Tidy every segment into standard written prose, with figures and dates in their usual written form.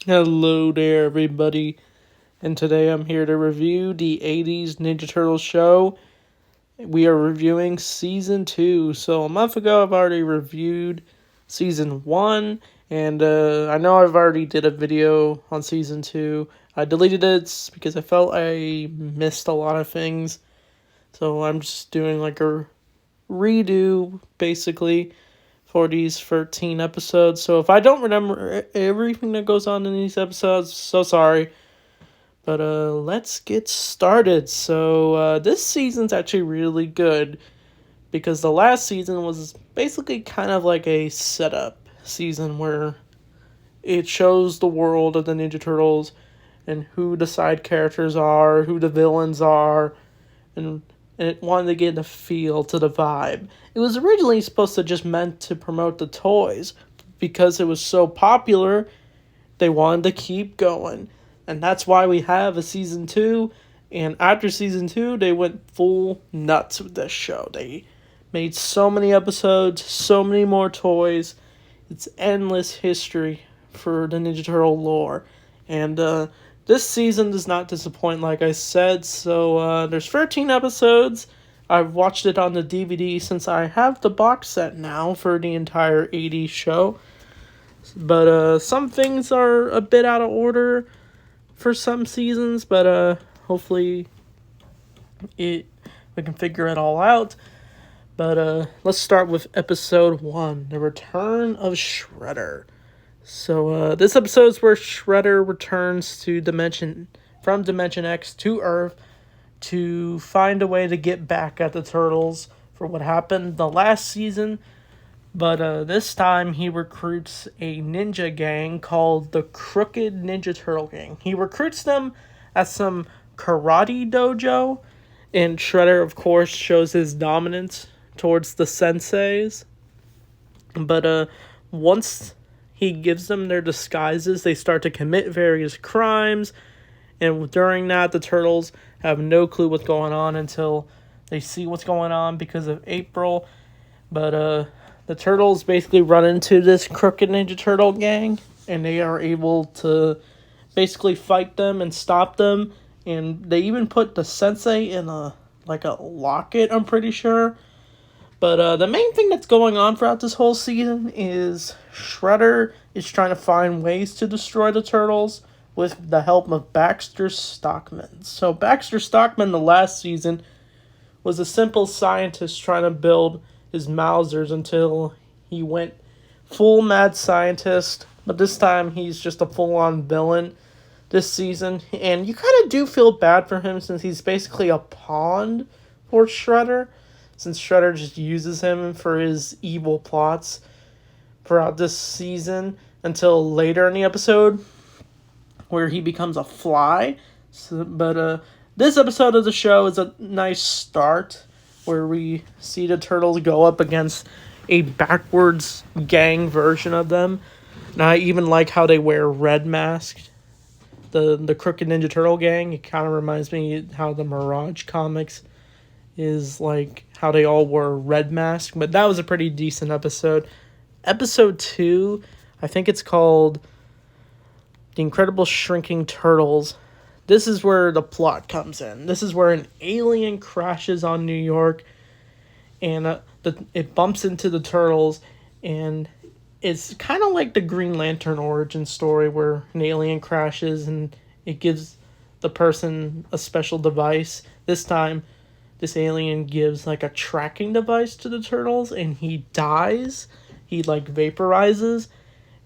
Hello there, everybody, and today I'm here to review the 80s Ninja Turtles show. We are reviewing Season 2. So, a month ago, I've already reviewed Season 1, and I know I've already did a video on Season 2. I deleted it because I felt I missed a lot of things, so I'm just doing like a redo, basically, for these 13 episodes. So if I don't remember everything that goes on in these episodes, so sorry. But let's get started. So this season's actually really good because the last season was basically kind of like a setup season where it shows the world of the Ninja Turtles and who the side characters are, who the villains are, and it wanted to get a feel to the vibe. It was originally supposed to just meant to promote the toys. Because it was so popular, they wanted to keep going. And that's why we have a season 2. And after season 2, they went full nuts with this show. They made so many episodes, so many more toys. It's endless history for the Ninja Turtle lore. And this season does not disappoint, like I said. So there's 13 episodes. I've watched it on the DVD since I have the box set now for the entire 80s show. But some things are a bit out of order for some seasons, but hopefully we can figure it all out. But let's start with episode 1, The Return of Shredder. So this episode is where Shredder returns to from Dimension X to Earth to find a way to get back at the Turtles for what happened the last season. But this time he recruits a ninja gang called the Crooked Ninja Turtle Gang. He recruits them at some karate dojo, and Shredder, of course, shows his dominance towards the senseis. But once he gives them their disguises, they start to commit various crimes, and during that, the Turtles have no clue what's going on until they see what's going on because of April. But the Turtles basically run into this Crooked Ninja Turtle gang, and they are able to basically fight them and stop them. And they even put the sensei in a locket, I'm pretty sure. But the main thing that's going on throughout this whole season is Shredder is trying to find ways to destroy the Turtles with the help of Baxter Stockman. So Baxter Stockman, the last season, was a simple scientist trying to build his Mausers until he went full mad scientist. But this time he's just a full-on villain this season. And you kind of do feel bad for him since he's basically a pawn for Shredder. Since Shredder just uses him for his evil plots throughout this season until later in the episode where he becomes a fly. But this episode of the show is a nice start where we see the Turtles go up against a backwards gang version of them. And I even like how they wear red masks. The Crooked Ninja Turtle gang, it kind of reminds me how the Mirage comics is like how they all wore red masks. But that was a pretty decent episode. Episode 2, I think it's called The Incredible Shrinking Turtles. This is where the plot comes in. This is where an alien crashes on New York, and it bumps into the Turtles, and it's kind of like the Green Lantern origin story where an alien crashes and it gives the person a special device. This time, this alien gives like a tracking device to the Turtles, and he dies. He vaporizes,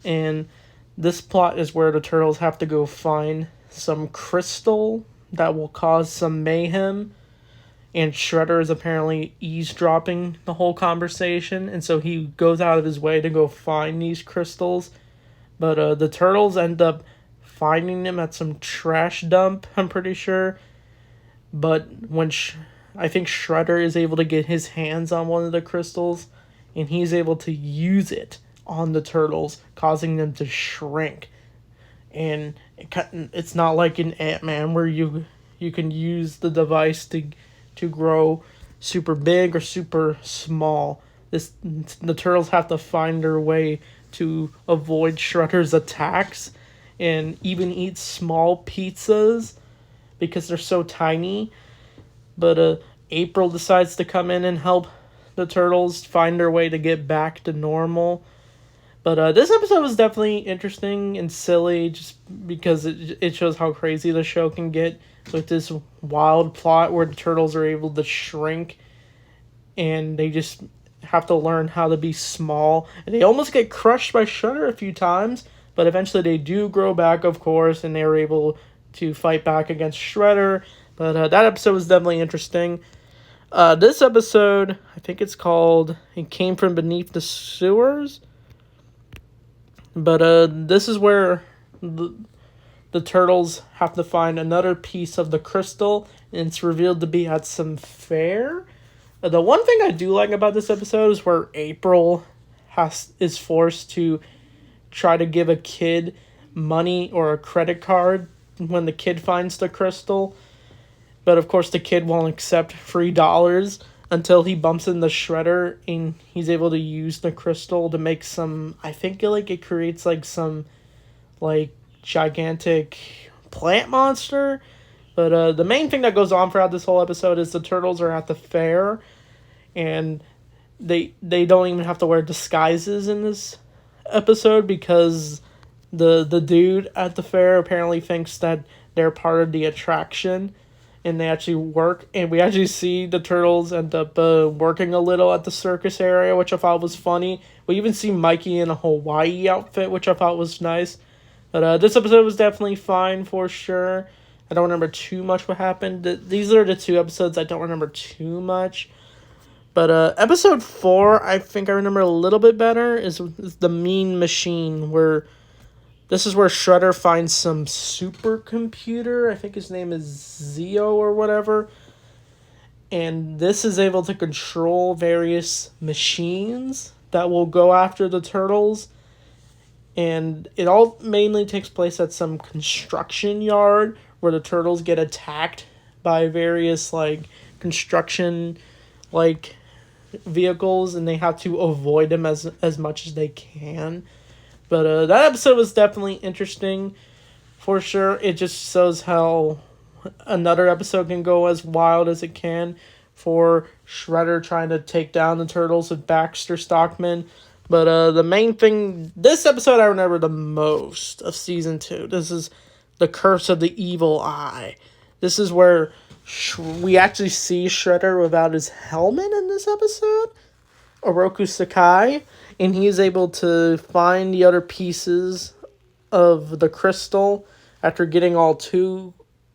and this plot is where the Turtles have to go find some crystal that will cause some mayhem, and Shredder is apparently eavesdropping the whole conversation, and so he goes out of his way to go find these crystals. But the Turtles end up finding them at some trash dump, I'm pretty sure. But when I think Shredder is able to get his hands on one of the crystals, and he's able to use it on the Turtles, causing them to shrink. And it's not like in Ant-Man where you can use the device to grow super big or super small. The Turtles have to find their way to avoid Shredder's attacks, and even eat small pizzas because they're so tiny. But April decides to come in and help the turtles find their way to get back to normal. But this episode was definitely interesting and silly just because it shows how crazy the show can get with this wild plot where the turtles are able to shrink and they just have to learn how to be small. And they almost get crushed by Shredder a few times, but eventually they do grow back, of course, and they're able to fight back against Shredder. But that episode was definitely interesting. This episode, I think it's called It Came From Beneath the Sewers. But this is where the turtles have to find another piece of the crystal, and it's revealed to be at some fair. The one thing I do like about this episode is where April is forced to try to give a kid money or a credit card when the kid finds the crystal. But of course the kid won't accept free dollars until he bumps into Shredder and he's able to use the crystal to make some, I think it creates some gigantic plant monster. But the main thing that goes on throughout this whole episode is the turtles are at the fair and they don't even have to wear disguises in this episode because the dude at the fair apparently thinks that they're part of the attraction and they actually work, and we actually see the turtles end up working a little at the circus area, which I thought was funny. We even see Mikey in a Hawaii outfit, which I thought was nice. But this episode was definitely fine for sure. I don't remember too much what happened. These are the two episodes I don't remember too much. But episode 4, I think I remember a little bit better, is the Mean Machine, where this is where Shredder finds some supercomputer. I think his name is Zeo or whatever. And this is able to control various machines that will go after the turtles. And it all mainly takes place at some construction yard where the turtles get attacked by various construction vehicles, and they have to avoid them as much as they can. But that episode was definitely interesting, for sure. It just shows how another episode can go as wild as it can for Shredder trying to take down the turtles with Baxter Stockman. But the main thing, this episode I remember the most of Season 2. This is The Curse of the Evil Eye. This is where we actually see Shredder without his helmet in this episode. Oroku Sakai. And he is able to find the other pieces of the crystal after getting all 2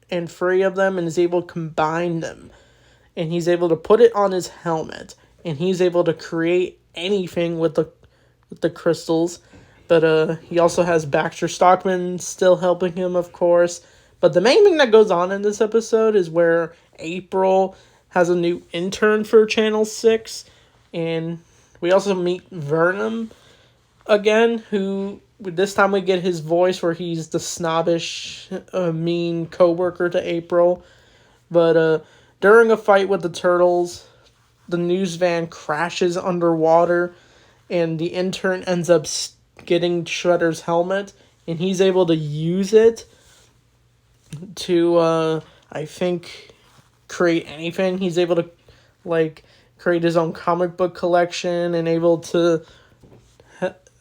and 3 of them, and is able to combine them. And he's able to put it on his helmet. And he's able to create anything with the crystals. But he also has Baxter Stockman still helping him, of course. But the main thing that goes on in this episode is where April has a new intern for Channel 6. And we also meet Venom again, who this time we get his voice where he's the snobbish, mean coworker to April. But during a fight with the turtles, the news van crashes underwater, and the intern ends up getting Shredder's helmet, and he's able to use it to, I think, create anything. He's able to, create his own comic book collection and able to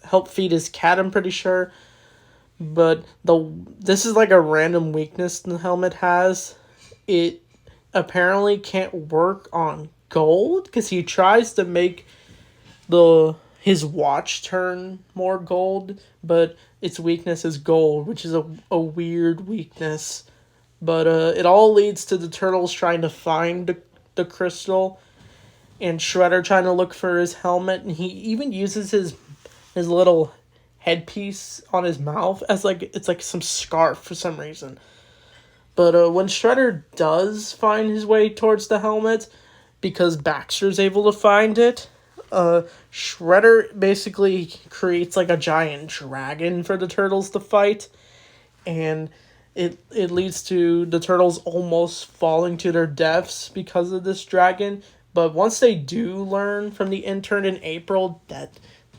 help feed his cat, I'm pretty sure. But this is a random weakness the helmet has. It apparently can't work on gold because he tries to make his watch turn more gold, but its weakness is gold, which is a weird weakness. But it all leads to the turtles trying to find the crystal, and Shredder trying to look for his helmet, and he even uses his little headpiece on his mouth as it's some scarf for some reason. But when Shredder does find his way towards the helmet, because Baxter's able to find it, Shredder basically creates a giant dragon for the turtles to fight, and it leads to the turtles almost falling to their deaths because of this dragon. But once they do learn from the intern in April that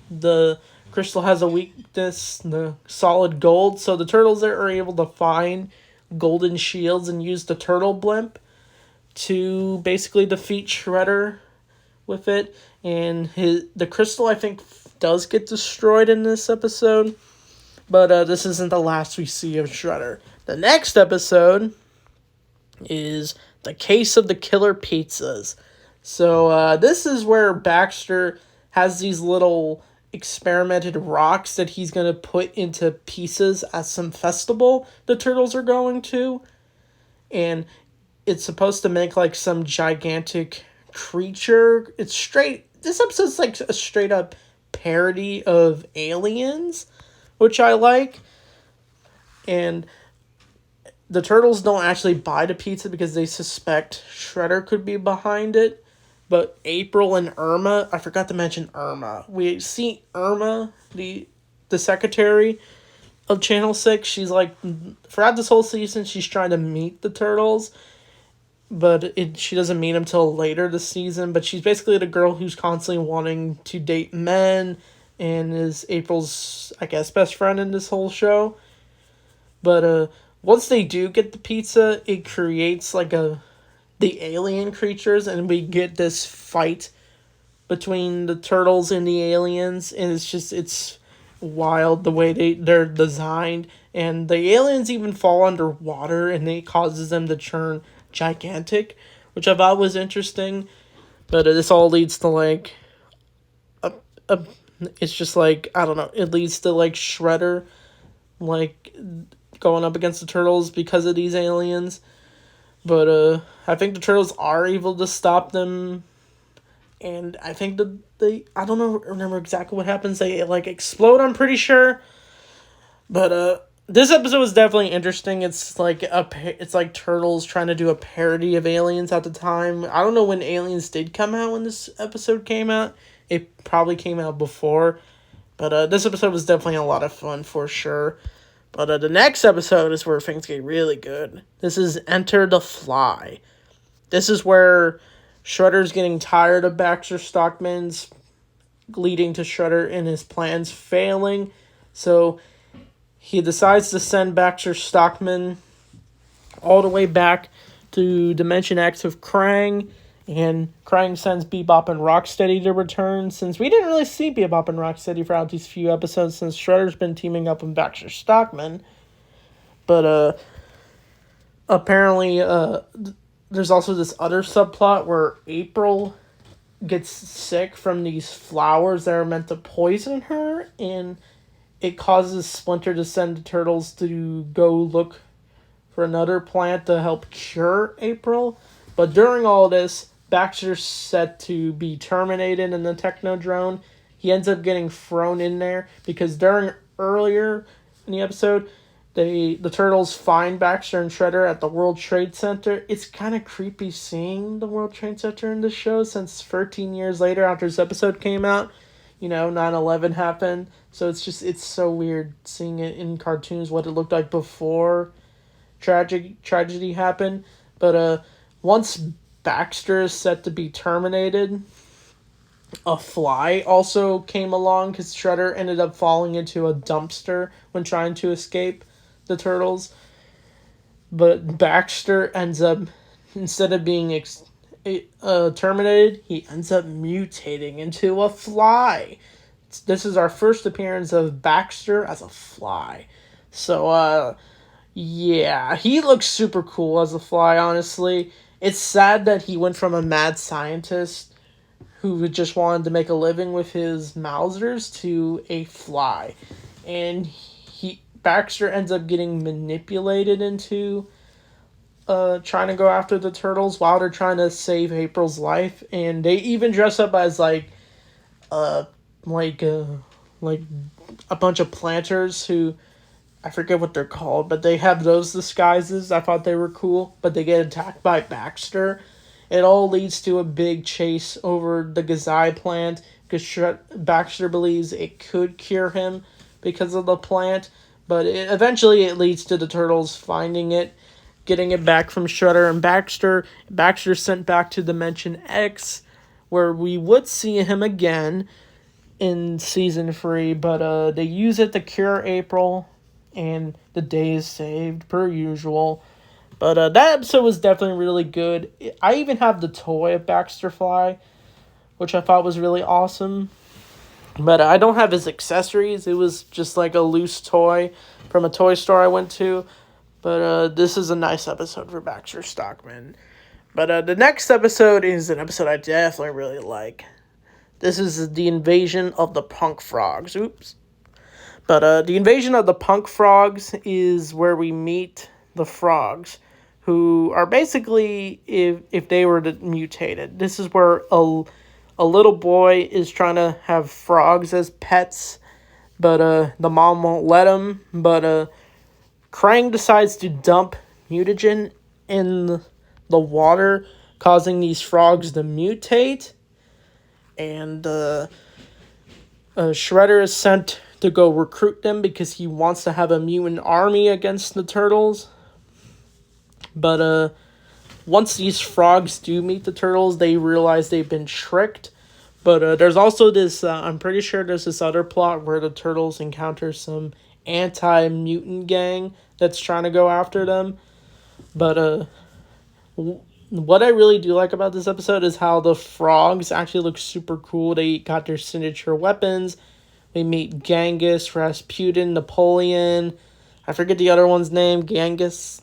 the Crystal has a weakness, the solid gold, so the turtles there are able to find golden shields and use the turtle blimp to basically defeat Shredder with it. And the crystal, I think, does get destroyed in this episode, but this isn't the last we see of Shredder. The next episode is The Case of the Killer Pizzas. So this is where Baxter has these little experimented rocks that he's going to put into pieces at some festival the turtles are going to. And it's supposed to make like some gigantic creature. This episode's like a straight up parody of Aliens, which I like. And the turtles don't actually buy the pizza because they suspect Shredder could be behind it. But April and Irma, I forgot to mention Irma. We see Irma, the secretary of Channel 6. She's like, throughout this whole season, she's trying to meet the turtles. But she doesn't meet them till later this season. But she's basically the girl who's constantly wanting to date men. And is April's, I guess, best friend in this whole show. But once they do get the pizza, it creates like the alien creatures, and we get this fight between the turtles and the aliens, and it's wild the way they're designed, and the aliens even fall underwater, and it causes them to turn gigantic, which I thought was interesting. But this all leads to like it's just like, I don't know, it leads to like Shredder like going up against the turtles because of these aliens. But I think the turtles are able to stop them, and I think I don't remember exactly what happens. They like explode, I'm pretty sure. But this episode was definitely interesting. It's like turtles trying to do a parody of Aliens at the time. I don't know when Aliens did come out when this episode came out. It probably came out before, but this episode was definitely a lot of fun for sure. But the next episode is where things get really good. This is Enter the Fly. This is where Shredder's getting tired of Baxter Stockman's, leading to Shredder and his plans failing. So he decides to send Baxter Stockman all the way back to Dimension X with Krang. And Krang sends Bebop and Rocksteady to return, since we didn't really see Bebop and Rocksteady throughout these few episodes, since Shredder's been teaming up with Baxter Stockman. But apparently there's also this other subplot where April gets sick from these flowers that are meant to poison her, and it causes Splinter to send the turtles to go look for another plant to help cure April. But during all this, Baxter's set to be terminated in the Technodrome. He ends up getting thrown in there because earlier in the episode, the turtles find Baxter and Shredder at the World Trade Center. It's kind of creepy seeing the World Trade Center in the show, since 13 years later after this episode came out, 9/11 happened. So it's so weird seeing it in cartoons, what it looked like before tragedy happened. But once Baxter is set to be terminated, a fly also came along because Shredder ended up falling into a dumpster when trying to escape the turtles. But Baxter ends up, instead of being terminated, he ends up mutating into a fly. This is our first appearance of Baxter as a fly. So, yeah, he looks super cool as a fly, honestly. It's sad that he went from a mad scientist who just wanted to make a living with his Mausers to a fly. And Baxter ends up getting manipulated into trying to go after the turtles while they're trying to save April's life. And they even dress up as like a bunch of planters who, I forget what they're called, but they have those disguises. I thought they were cool, but they get attacked by Baxter. It all leads to a big chase over the Gazai plant because Baxter believes it could cure him because of the plant, but eventually it leads to the turtles finding it, getting it back from Shredder and Baxter. Baxter's sent back to Dimension X, where we would see him again, in season 3, but they use it to cure April, and the day is saved per usual. But that episode was definitely really good. I even have the toy of Baxter Fly, which I thought was really awesome. But I don't have his accessories. It was just like a loose toy from a toy store I went to. But this is a nice episode for Baxter Stockman. But the next episode is an episode I definitely really like. This is the invasion of the punk frogs. Oops. But the invasion of the punk frogs is where we meet the frogs, who are basically, if they were mutated. This is where a little boy is trying to have frogs as pets, but the mom won't let him. But Krang decides to dump mutagen in the water, causing these frogs to mutate. And Shredder is sent to go recruit them because he wants to have a mutant army against the turtles. But once these frogs do meet the turtles, they realize they've been tricked. But there's also this, I'm pretty sure there's this other plot where the turtles encounter some anti-mutant gang that's trying to go after them. But what I really do like about this episode is how the frogs actually look super cool. They got their signature weapons. We meet Genghis, Rasputin, Napoleon. I forget the other one's name. Genghis.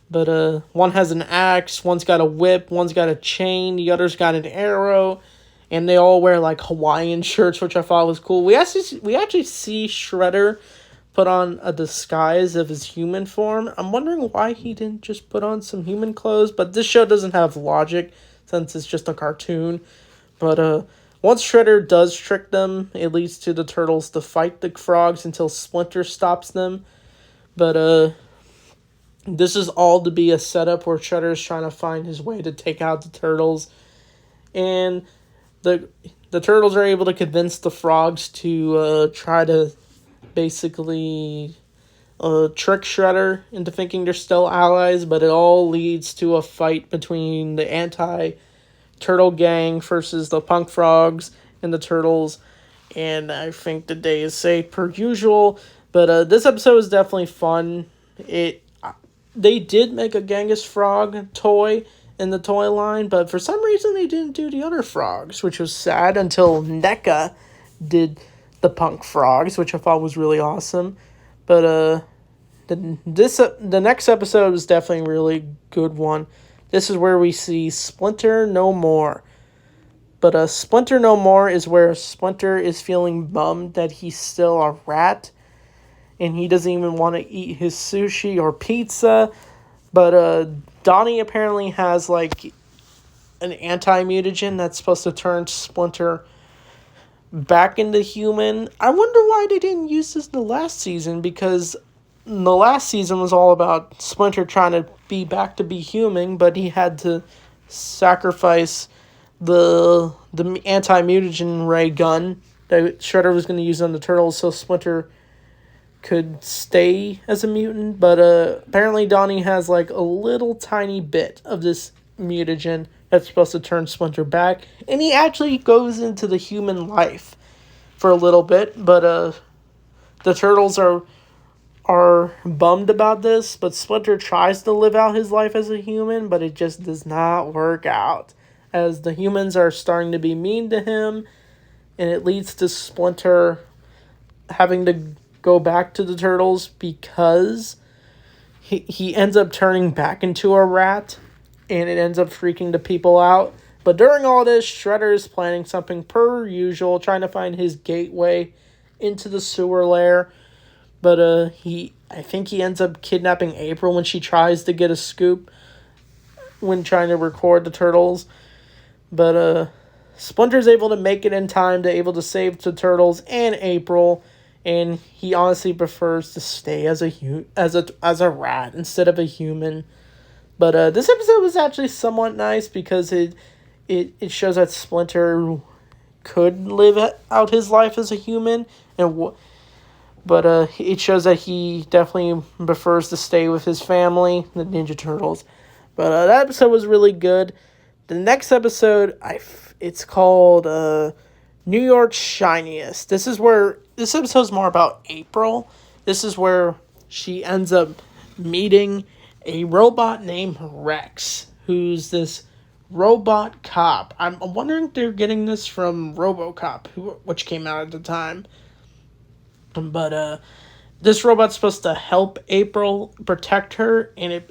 But one has an axe, one's got a whip, one's got a chain, the other's got an arrow, and they all wear like Hawaiian shirts, which I thought was cool. We actually see Shredder put on a disguise of his human form. I'm wondering why he didn't just put on some human clothes, but this show doesn't have logic since it's just a cartoon. But once Shredder does trick them, it leads to the turtles to fight the frogs until Splinter stops them. But this is all to be a setup where Shredder is trying to find his way to take out the turtles. And the turtles are able to convince the frogs to try to basically trick Shredder into thinking they're still allies. But it all leads to a fight between the anti-turtle gang versus the punk frogs and the turtles. And I think the day is saved per usual. But this episode is definitely fun. They did make a Genghis frog toy in the toy line, but for some reason they didn't do the other frogs, which was sad until NECA did the punk frogs, which I thought was really awesome. But the next episode is definitely a really good one. This is where we see Splinter No More. But Splinter No More is where Splinter is feeling bummed that he's still a rat, and he doesn't even want to eat his sushi or pizza. But Donnie apparently has like an anti-mutagen that's supposed to turn Splinter back into human. I wonder why they didn't use this in the last season, because the last season was all about Splinter trying to be back to be human, but he had to sacrifice the anti-mutagen ray gun that Shredder was going to use on the turtles so Splinter could stay as a mutant. But apparently Donnie has like a little tiny bit of this mutagen that's supposed to turn Splinter back, and he actually goes into the human life for a little bit. But the turtles are bummed about this, but Splinter tries to live out his life as a human, but it just does not work out, as the humans are starting to be mean to him, and it leads to Splinter having to go back to the turtles because he ends up turning back into a rat, and it ends up freaking the people out. But during all this, Shredder is planning something per usual, trying to find his gateway into the sewer lair. But I think he ends up kidnapping April when she tries to get a scoop when trying to record the turtles. But Splinter's able to make it in time to able to save the turtles and April, and he honestly prefers to stay as a rat instead of a human. But this episode was actually somewhat nice because it shows that Splinter could live out his life as a human, but it shows that he definitely prefers to stay with his family, the Ninja Turtles. But that episode was really good. The next episode, it's called New York's shiniest. This episode's more about April. This is where she ends up meeting a robot named Rex, who's this robot cop. I'm wondering if they're getting this from RoboCop, which came out at the time. But this robot's supposed to help April protect her, and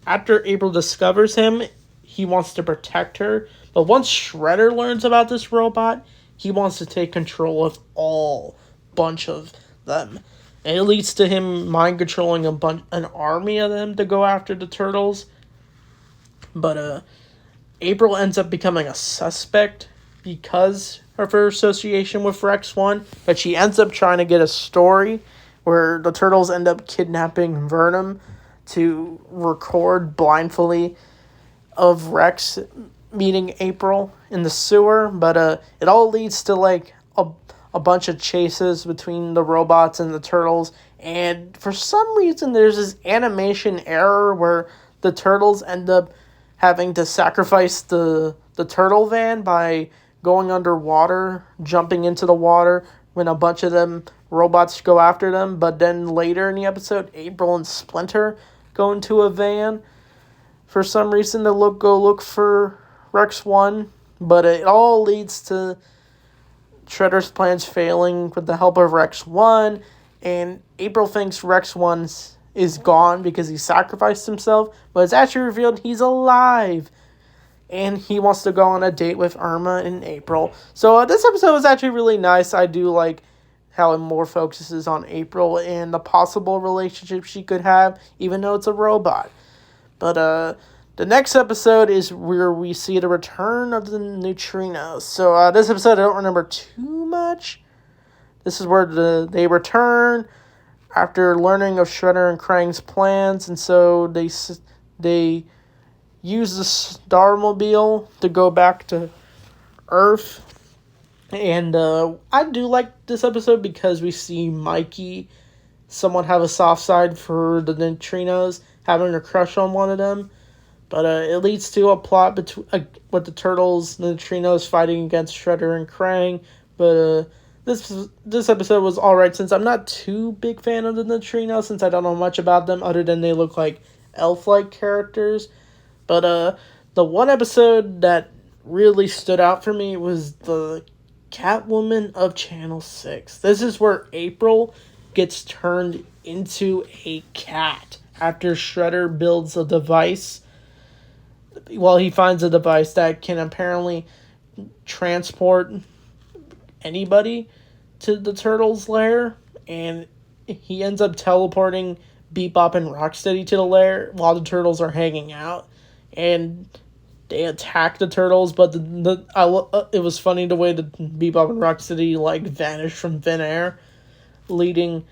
after April discovers him, he wants to protect her. But once Shredder learns about this robot, he wants to take control of all bunch of them. And it leads to him mind controlling an army of them to go after the turtles. But April ends up becoming a suspect because of her association with Rex 1, but she ends up trying to get a story where the turtles end up kidnapping Venom to record blindly of Rex meeting April in the sewer. But it all leads to like a bunch of chases between the robots and the turtles, and for some reason there's this animation error where the turtles end up having to sacrifice the turtle van by going underwater, jumping into the water when a bunch of them robots go after them. But then later in the episode, April and Splinter go into a van for some reason to go look for Rex 1. But it all leads to Shredder's plans failing with the help of Rex 1, and April thinks Rex 1 is gone because he sacrificed himself, but it's actually revealed he's alive, and he wants to go on a date with Irma in April. So this episode was actually really nice. I do like how it more focuses on April and the possible relationship she could have, even though it's a robot. But the next episode is where we see the return of the neutrinos. So this episode I don't remember too much. This is where they return after learning of Shredder and Krang's plans, and so they use the Starmobile to go back to Earth. And I do like this episode because we see Mikey somewhat have a soft side for the neutrinos, having a crush on one of them. But it leads to a plot with the turtles, the neutrinos fighting against Shredder and Krang. But this episode was alright, since I'm not too big fan of the neutrinos, since I don't know much about them other than they look like elf-like characters. But the one episode that really stood out for me was the Catwoman of Channel 6. This is where April gets turned into a cat after Shredder builds a device. Well, he finds a device that can apparently transport anybody to the turtles' lair, and he ends up teleporting Bebop and Rocksteady to the lair while the turtles are hanging out, and they attack the turtles. But it was funny the way that Bebop and Rocksteady like vanished from thin air, leading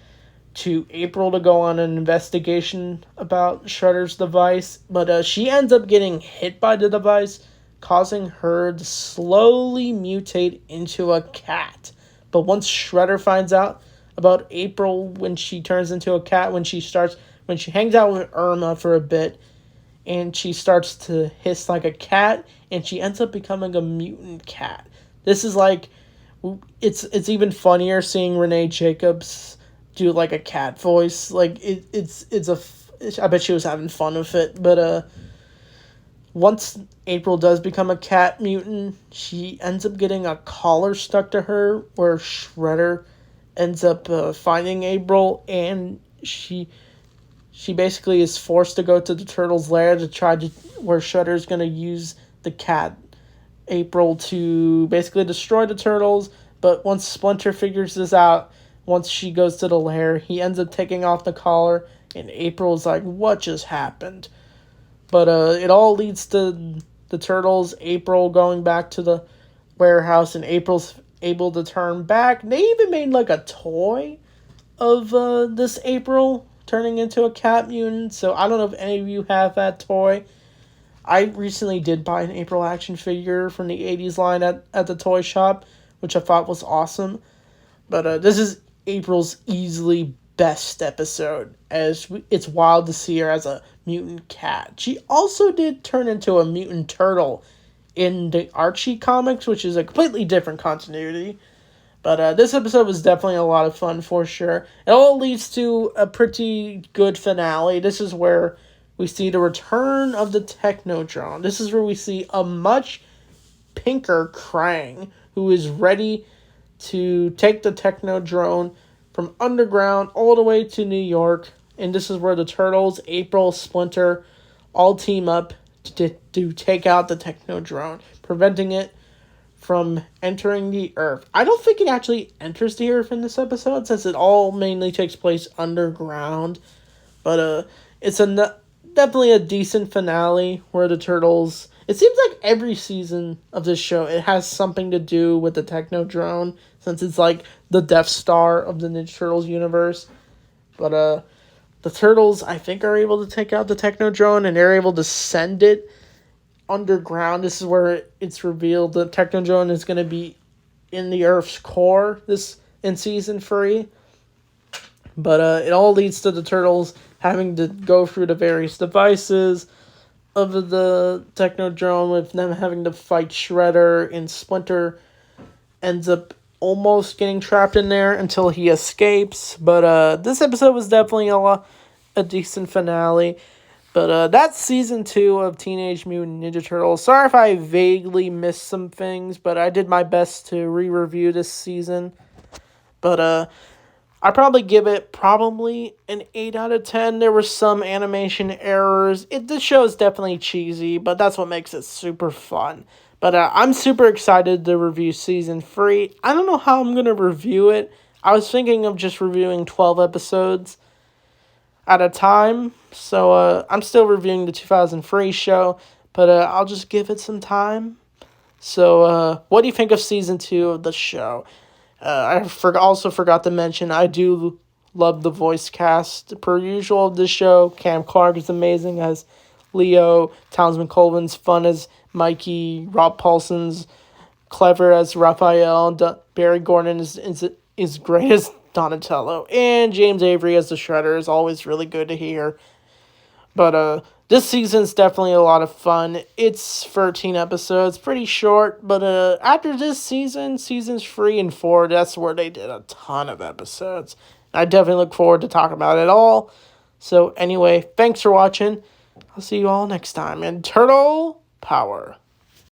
to April to go on an investigation about Shredder's device. But she ends up getting hit by the device, causing her to slowly mutate into a cat. But once Shredder finds out about April when she turns into a cat, when she hangs out with Irma for a bit, and she starts to hiss like a cat, and she ends up becoming a mutant cat. This is like, it's even funnier seeing Renee Jacobs do like a cat voice. Like I bet she was having fun with it. But once April does become a cat mutant, she ends up getting a collar stuck to her where Shredder ends up finding April, and she basically is forced to go to the turtles' lair to where Shredder's going to use the cat April to basically destroy the turtles. But once Splinter figures this out, once she goes to the lair, he ends up taking off the collar, and April's like, what just happened? But it all leads to the turtles, April going back to the warehouse, and April's able to turn back. They even made like a toy of this April turning into a cat mutant, so I don't know if any of you have that toy. I recently did buy an April action figure from the 80s line at the toy shop, which I thought was awesome. But this is April's easily best episode, as it's wild to see her as a mutant cat. She also did turn into a mutant turtle in the Archie comics, which is a completely different continuity. But this episode was definitely a lot of fun for sure. It all leads to a pretty good finale. This is where we see the return of the Technodrome. This is where we see a much pinker Krang who is ready to take the Technodrome from underground all the way to New York. And this is where the Turtles, April, Splinter, all team up to take out the Technodrome, preventing it from entering the Earth. I don't think it actually enters the Earth in this episode, since it all mainly takes place underground. But it's definitely a decent finale where the Turtles... It seems like every season of this show, it has something to do with the Technodrome, since it's like the Death Star of the Ninja Turtles universe. But the Turtles, I think, are able to take out the Technodrome, and they're able to send it underground. This is where it's revealed the Technodrome is going to be in the Earth's core in season 3. But it all leads to the Turtles having to go through the various devices of the Technodrome, with them having to fight Shredder, and Splinter ends up almost getting trapped in there until he escapes. But this episode was definitely a decent finale. But that's season 2 of Teenage Mutant Ninja Turtles. Sorry if I vaguely missed some things, but I did my best to re-review this season. But I'd probably give it an 8 out of 10. There were some animation errors. This show is definitely cheesy, but that's what makes it super fun. But I'm super excited to review season 3. I don't know how I'm going to review it. I was thinking of just reviewing 12 episodes at a time. So I'm still reviewing the 2003 show, but I'll just give it some time. So what do you think of season 2 of the show? I also forgot to mention, I do love the voice cast per usual of this show. Cam Clark is amazing as Leo. Townsend Colvin's fun as Mikey. Rob Paulson's clever as Raphael. Barry Gordon is great as Donatello. And James Avery as the Shredder is always really good to hear. But this season's definitely a lot of fun. It's 13 episodes, pretty short. But after this season, seasons 3 and 4, that's where they did a ton of episodes. I definitely look forward to talking about it all. So anyway, thanks for watching. I'll see you all next time. And Turtle Power.